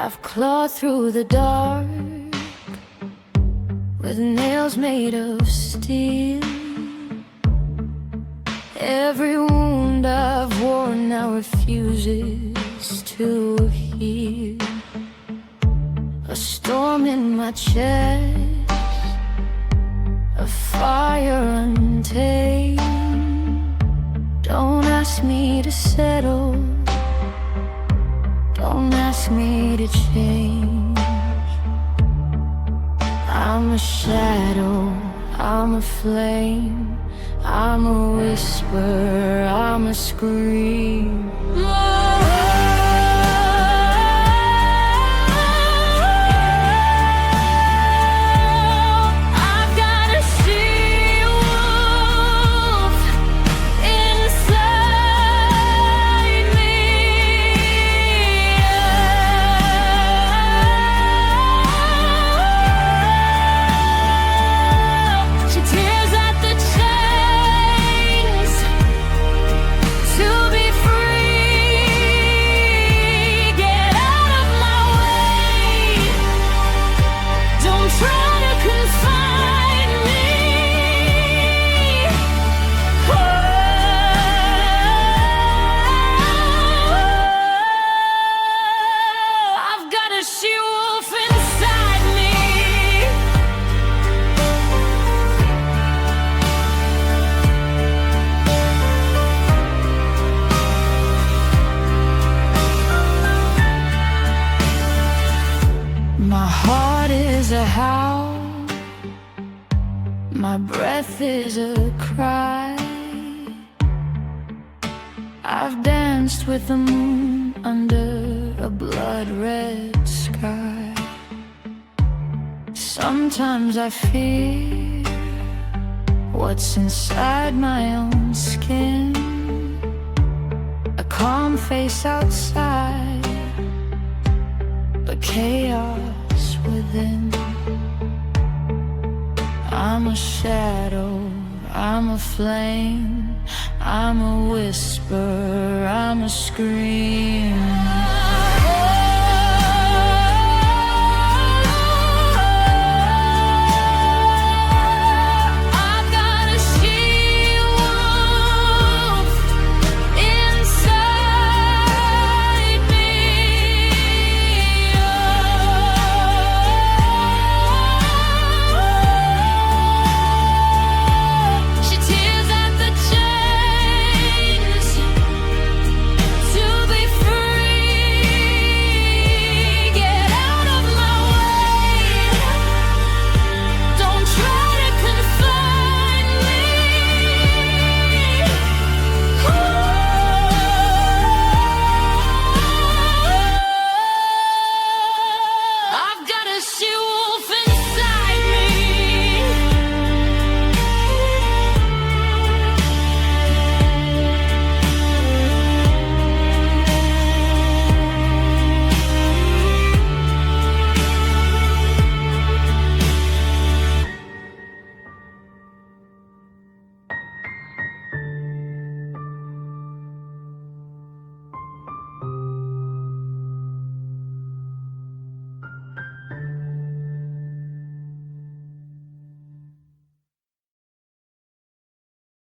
I've clawed through the dark with nails made of steel. Every wound I've worn now refuses to heal. A storm in my chest, a fire untamed. Don't ask me to settle, don't ask me to change. I'm a shadow, I'm a flame, I'm a whisper, I'm a scream. My heart is a howl, my breath is a cry. I've danced with the moon under a blood-red sky. Sometimes I fear what's inside my own skin. A calm face outside, but chaos within. I'm a shadow, I'm a flame, I'm a whisper, I'm a scream.